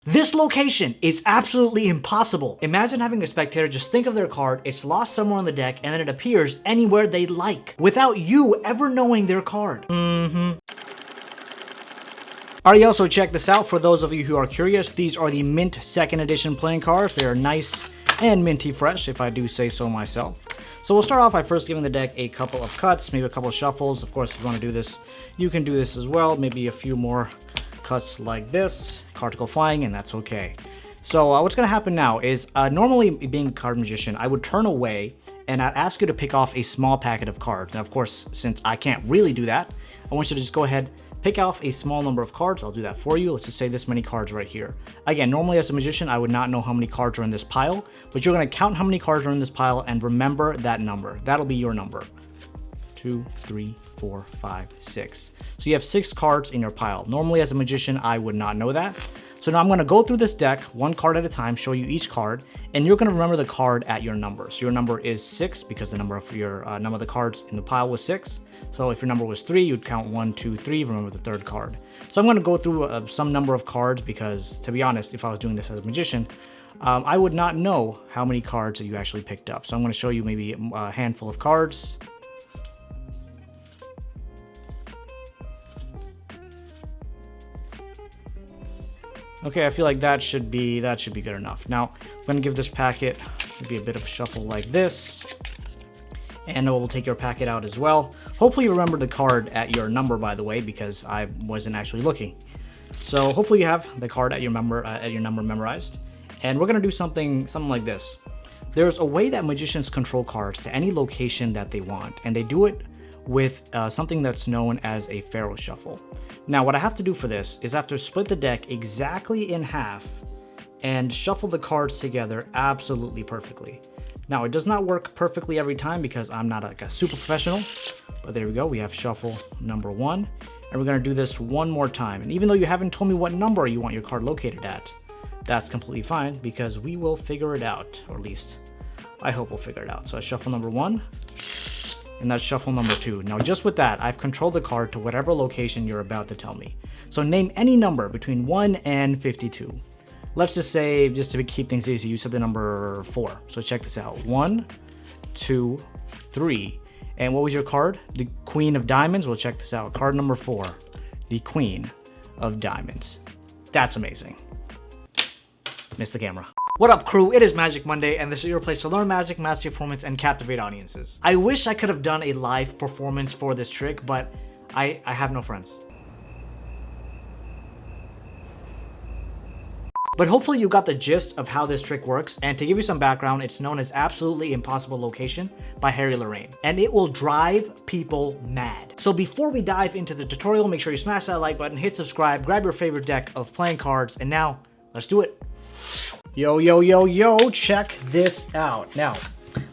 This location is absolutely impossible. Imagine having a spectator just think of their card, it's lost somewhere on the deck, and then it appears anywhere they like, without you ever knowing their card. Alright, also check this out for those of you who are curious. These are the Mint 2nd edition playing cards. They are nice and minty fresh, if I do say so myself. So we'll start off by first giving the deck a couple of cuts, maybe a couple of shuffles. Of course, if you want to do this, you can do this as well. Maybe a few more cuts like this, card to go flying, and that's okay. So what's going to happen now is, normally being a card magician, I would turn away and I'd ask you to pick off a small packet of cards. Now, of course, since I can't really do that, I want you to just go ahead, pick off a small number of cards. I'll do that for you. Let's just say this many cards right here. Again, normally as a magician, I would not know how many cards are in this pile, but you're going to count how many cards are in this pile and remember that number. That'll be your number. 2, 3, 4, 5, 6. So you have 6 cards in your pile. Normally as a magician, I would not know that. So now I'm going to go through this deck one card at a time, show you each card, and you're going to remember the card at your number. So your number is 6 because the number of your number of the cards in the pile was 6. So if your number was 3, you'd count 1, 2, 3, remember the 3rd card. So I'm going to go through some number of cards because, to be honest, if I was doing this as a magician, I would not know how many cards that you actually picked up. So I'm going to show you maybe a handful of cards. Okay, I feel like that should be good enough. Now, I'm going to give this packet maybe a bit of a shuffle like this. And we'll take your packet out as well. Hopefully you remember the card at your number, by the way, because I wasn't actually looking. So hopefully you have the card at your number memorized. And we're going to do something like this. There's a way that magicians control cards to any location that they want, and they do it with something that's known as a Pharaoh shuffle. Now, what I have to do for this is I have to split the deck exactly in half and shuffle the cards together absolutely perfectly. Now, it does not work perfectly every time because I'm not like a super professional, but there we go. We have shuffle number 1, and we're going to do this one more time. And even though you haven't told me what number you want your card located at, that's completely fine because we will figure it out, or at least I hope we'll figure it out. So I shuffle number 1. And that's shuffle number 2. Now, just with that, I've controlled the card to whatever location you're about to tell me. So name any number between 1 and 52. Let's just say, just to keep things easy, you said the number 4. So check this out. 1, 2, 3. And what was your card? The Queen of Diamonds. Well, check this out. Card number 4. The Queen of Diamonds. That's amazing. Missed the camera. What up, crew? It is Magic Monday, and this is your place to learn magic, master performance, and captivate audiences. I wish I could have done a live performance for this trick, but I have no friends. But hopefully you got the gist of how this trick works, and to give you some background, it's known as Absolutely Impossible Location by Harry Lorraine, and it will drive people mad. So before we dive into the tutorial, make sure you smash that like button, hit subscribe, grab your favorite deck of playing cards, and now, let's do it. Yo, check this out. Now,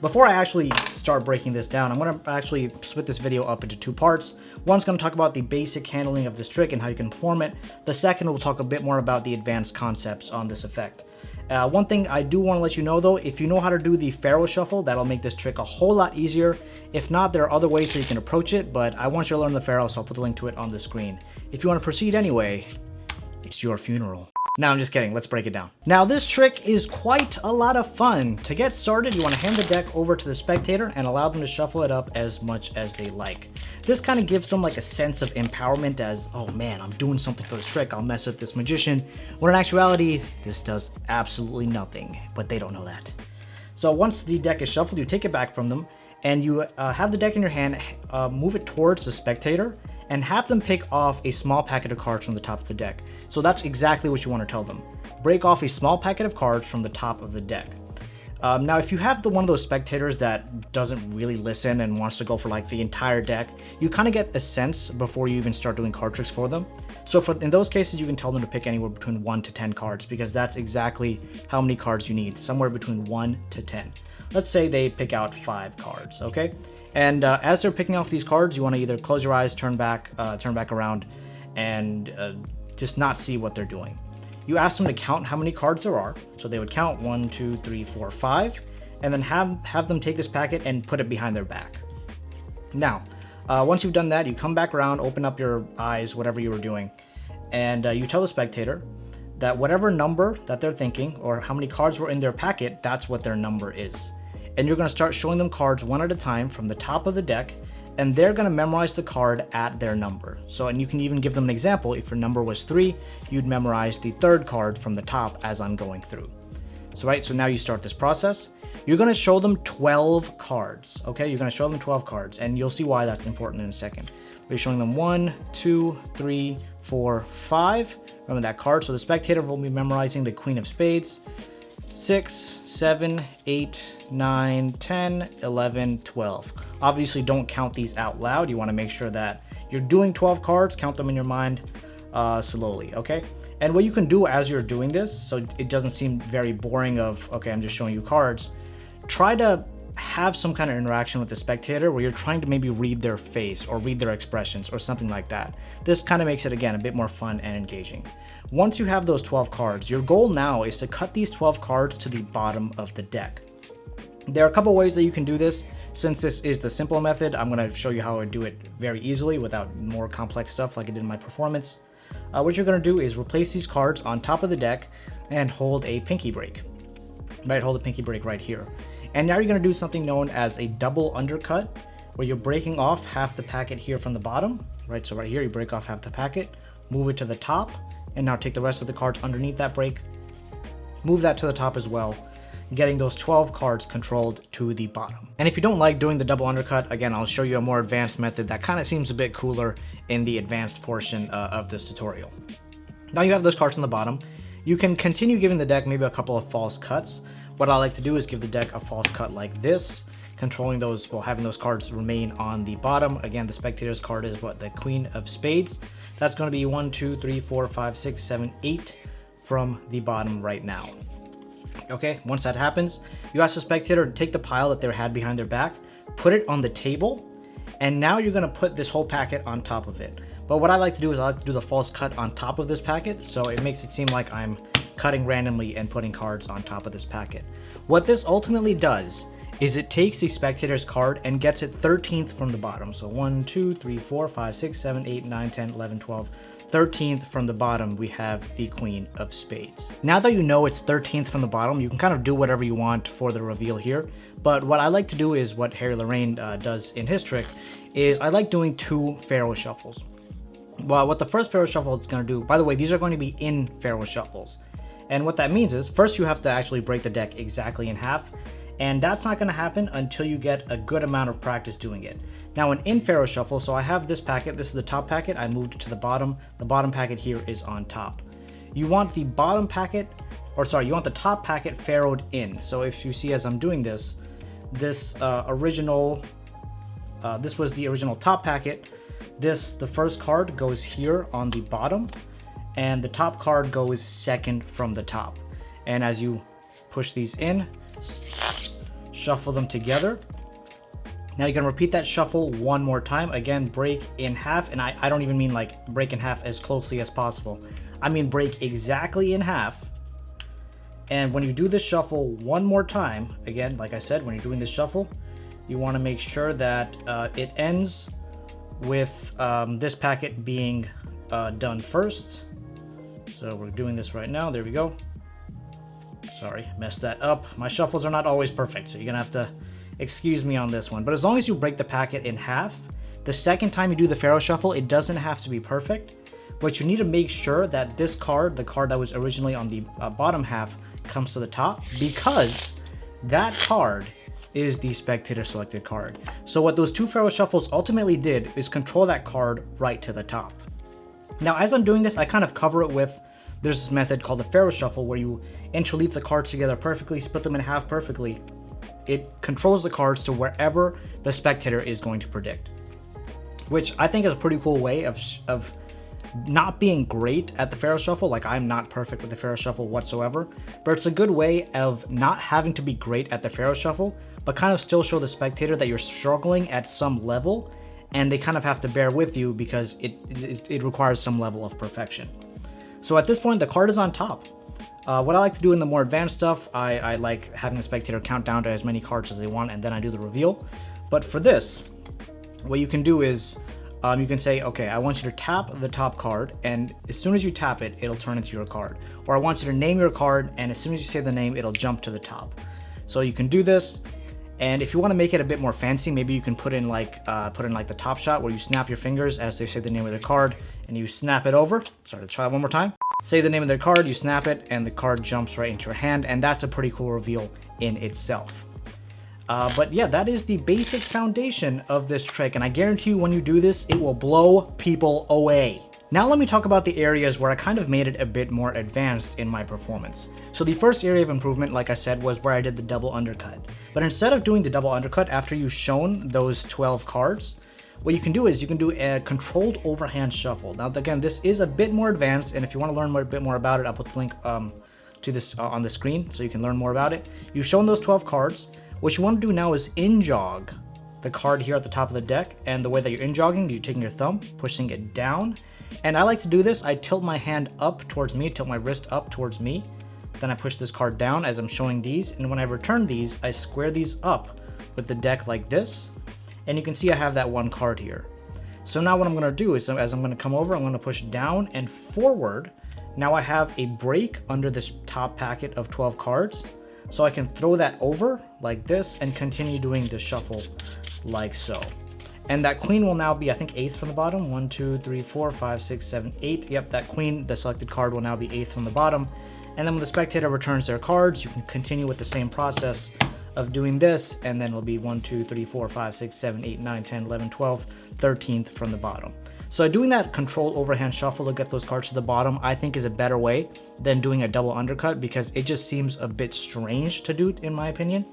before I actually start breaking this down, I'm going to actually split this video up into 2 parts. One's going to talk about the basic handling of this trick and how you can perform it. The second will talk a bit more about the advanced concepts on this effect. One thing I do want to let you know though, if you know how to do the Pharaoh shuffle, that'll make this trick a whole lot easier. If not, there are other ways so you can approach it, but I want you to learn the Pharaoh, so I'll put the link to it on the screen. If you want to proceed anyway, it's your funeral. No, I'm just kidding. Let's break it down. Now, this trick is quite a lot of fun. To get started, you want to hand the deck over to the spectator and allow them to shuffle it up as much as they like. This kind of gives them like a sense of empowerment as, oh man, I'm doing something for this trick. I'll mess with this magician. When in actuality, this does absolutely nothing, but they don't know that. So once the deck is shuffled, you take it back from them and you have the deck in your hand, move it towards the spectator, and have them pick off a small packet of cards from the top of the deck. So that's exactly what you want to tell them. Break off a small packet of cards from the top of the deck. Now, if you have one of those spectators that doesn't really listen and wants to go for like the entire deck, you kind of get a sense before you even start doing card tricks for them. So in those cases, you can tell them to pick anywhere between 1 to 10 cards because that's exactly how many cards you need, somewhere between 1 to 10. Let's say they pick out 5 cards, okay? And as they're picking off these cards, you want to either close your eyes, turn back around, and just not see what they're doing. You ask them to count how many cards there are. So they would count 1, 2, 3, 4, 5, and then have them take this packet and put it behind their back. Now, once you've done that, you come back around, open up your eyes, whatever you were doing, and you tell the spectator that whatever number that they're thinking or how many cards were in their packet, that's what their number is. And you're going to start showing them cards one at a time from the top of the deck, and they're going to memorize the card at their number. So, and you can even give them an example. If your number was 3, you'd memorize the 3rd card from the top as I'm going through. So, right, so now you start this process. You're going to show them 12 cards, okay? You're going to show them 12 cards, and you'll see why that's important in a second. We're showing them 1, 2, 3, 4, 5. Remember that card. So the spectator will be memorizing the Queen of Spades. 6, 7, 8, 9, 10, 11, 12. Obviously, don't count these out loud. You want to make sure that you're doing 12 cards, count them in your mind slowly, okay? And what you can do as you're doing this, so it doesn't seem very boring of, okay, I'm just showing you cards, try to have some kind of interaction with the spectator where you're trying to maybe read their face or read their expressions or something like that. This kind of makes it, again, a bit more fun and engaging. Once you have those 12 cards, your goal now is to cut these 12 cards to the bottom of the deck. There are a couple ways that you can do this. Since this is the simple method, I'm going to show you how I do it very easily without more complex stuff like I did in my performance. What you're going to do is replace these cards on top of the deck and hold a pinky break. Right, hold a pinky break right here. And now you're going to do something known as a double undercut, where you're breaking off half the packet here from the bottom. Right, so right here you break off half the packet, move it to the top, and now take the rest of the cards underneath that break, move that to the top as well, getting those 12 cards controlled to the bottom. And if you don't like doing the double undercut, again, I'll show you a more advanced method that kind of seems a bit cooler in the advanced portion of this tutorial. Now you have those cards on the bottom. You can continue giving the deck maybe a couple of false cuts. What I like to do is give the deck a false cut like this, controlling those, well, having those cards remain on the bottom. Again, the spectator's card is what? The Queen of Spades. That's going to be 1, 2, 3, 4, 5, 6, 7, 8 from the bottom right now. Okay, once that happens, you ask the spectator to take the pile that they had behind their back, put it on the table, and now you're going to put this whole packet on top of it. But what I like to do is I like to do the false cut on top of this packet, so it makes it seem like I'm cutting randomly and putting cards on top of this packet. What this ultimately does is it takes the spectator's card and gets it 13th from the bottom. So 1, 2, 3, 4, 5, 6, 7, 8, 9, 10, 11, 12. 13th from the bottom, we have the Queen of Spades. Now that you know it's 13th from the bottom, you can kind of do whatever you want for the reveal here. But what I like to do is what Harry Lorraine does in his trick, is I like doing 2 Pharaoh shuffles. Well, what the first Pharaoh shuffle is going to do, by the way, these are going to be in Pharaoh shuffles. And what that means is, first you have to actually break the deck exactly in half. And that's not going to happen until you get a good amount of practice doing it. Now an in Pharaoh shuffle, so I have this packet, this is the top packet, I moved it to the bottom packet here is on top. You want the bottom packet, or sorry, you want the top packet pharaohed in. So if you see as I'm doing this, this this was the original top packet. The first card goes here on the bottom, and the top card goes second from the top. And as you push these in, shuffle them together. Now you can repeat that shuffle one more time. Again, break in half, and I don't even mean like break in half as closely as possible. I mean break exactly in half. And when you do this shuffle one more time, again, like I said, when you're doing this shuffle, you want to make sure that it ends with this packet being done first. So we're doing this right now. There we go. Sorry, messed that up. My shuffles are not always perfect, so you're gonna have to excuse me on this one. But as long as you break the packet in half, the second time you do the Pharaoh shuffle, it doesn't have to be perfect. But you need to make sure that this card, the card that was originally on the bottom half, comes to the top, because that card is the spectator selected card. So what those 2 Pharaoh shuffles ultimately did is control that card right to the top. Now as I'm doing this, I kind of cover it with, there's this method called the Pharaoh shuffle where you interleave the cards together perfectly, split them in half perfectly. It controls the cards to wherever the spectator is going to predict, which I think is a pretty cool way of not being great at the Pharaoh shuffle. Like, I'm not perfect with the Pharaoh shuffle whatsoever, but it's a good way of not having to be great at the Pharaoh shuffle, but kind of still show the spectator that you're struggling at some level, and they kind of have to bear with you because it requires some level of perfection. So at this point, the card is on top. What I like to do in the more advanced stuff, I like having the spectator count down to as many cards as they want, and then I do the reveal. But for this, what you can do is you can say, okay, I want you to tap the top card, and as soon as you tap it, it'll turn into your card. Or I want you to name your card, and as soon as you say the name, it'll jump to the top. So you can do this, and if you want to make it a bit more fancy, maybe you can put in like the top shot where you snap your fingers as they say the name of their card, and you snap it over. Sorry, let's try it one more time. Say the name of their card, you snap it, and the card jumps right into your hand, and that's a pretty cool reveal in itself. But yeah, that is the basic foundation of this trick, and I guarantee you when you do this, it will blow people away. Now let me talk about the areas where I kind of made it a bit more advanced in my performance. So the first area of improvement, like I said, was where I did the double undercut. But instead of doing the double undercut after you've shown those 12 cards, what you can do is you can do a controlled overhand shuffle. Now again, this is a bit more advanced, and if you want to learn a bit more about it, I'll put the link to this on the screen so you can learn more about it. You've shown those 12 cards. What you want to do now is in-jog the card here at the top of the deck, and the way that you're in-jogging, you're taking your thumb, pushing it down, and I like to do this. I tilt my hand up towards me, tilt my wrist up towards me, then I push this card down as I'm showing these, and when I return these, I square these up with the deck like this, and you can see I have that one card here. So now what I'm going to do is, as I'm going to come over, I'm going to push down and forward. Now I have a break under this top packet of 12 cards, so I can throw that over like this and continue doing the shuffle like so. And that queen will now be, I think, 8th from the bottom. 1, 2, 3, 4, 5, 6, 7, 8. Yep, that queen, the selected card, will now be 8th from the bottom. And then when the spectator returns their cards, you can continue with the same process of doing this, and then it'll be 1, 2, 3, 4, 5, 6, 7, 8, 9, 10, 11, 12, 13th from the bottom. So doing that controlled overhand shuffle to get those cards to the bottom, I think is a better way than doing a double undercut, because it just seems a bit strange to do, in my opinion.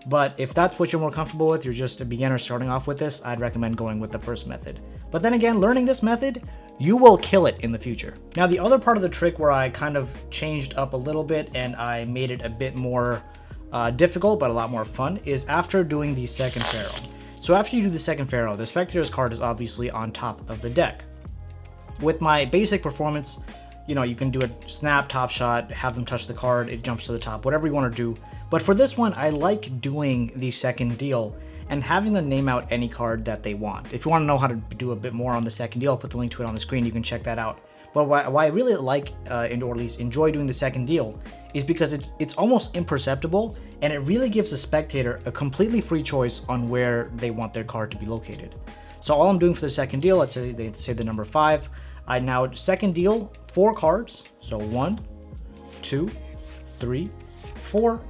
But if that's what you're more comfortable with, you're just a beginner starting off with this, I'd recommend going with the first method. But then again, learning this method, you will kill it in the future. Now the other part of the trick where I kind of changed up a little bit and I made it a bit more difficult but a lot more fun is after doing the second pharaoh. So after you do the second pharaoh, the spectator's card is obviously on top of the deck. With my basic performance, you know, you can do a snap, top shot, have them touch the card, it jumps to the top, whatever you want to do. But for this one, I like doing the second deal and having them name out any card that they want. If you want to know how to do a bit more on the second deal, I'll put the link to it on the screen, you can check that out. But why I really like, or at least enjoy doing the second deal, is because it's almost imperceptible, and it really gives the spectator a completely free choice on where they want their card to be located. So all I'm doing for the second deal, let's say they say the number 5, I now second deal 4 cards. So 1, 2, 3, 4.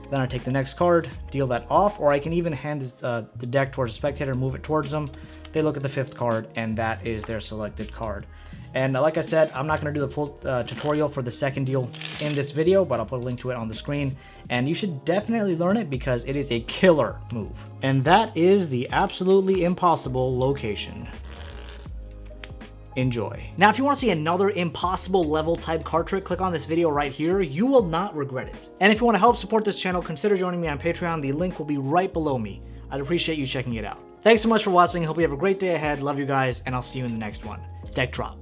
Then I take the next card, deal that off, or I can even hand the deck towards the spectator, move it towards them. They look at the 5th card, and that is their selected card. And like I said, I'm not going to do the full tutorial for the second deal in this video, but I'll put a link to it on the screen. And you should definitely learn it because it is a killer move. And that is the absolutely impossible location. Enjoy. Now, if you want to see another impossible level type card trick, click on this video right here. You will not regret it. And if you want to help support this channel, consider joining me on Patreon. The link will be right below me. I'd appreciate you checking it out. Thanks so much for watching. Hope you have a great day ahead. Love you guys, and I'll see you in the next one. Deck drop.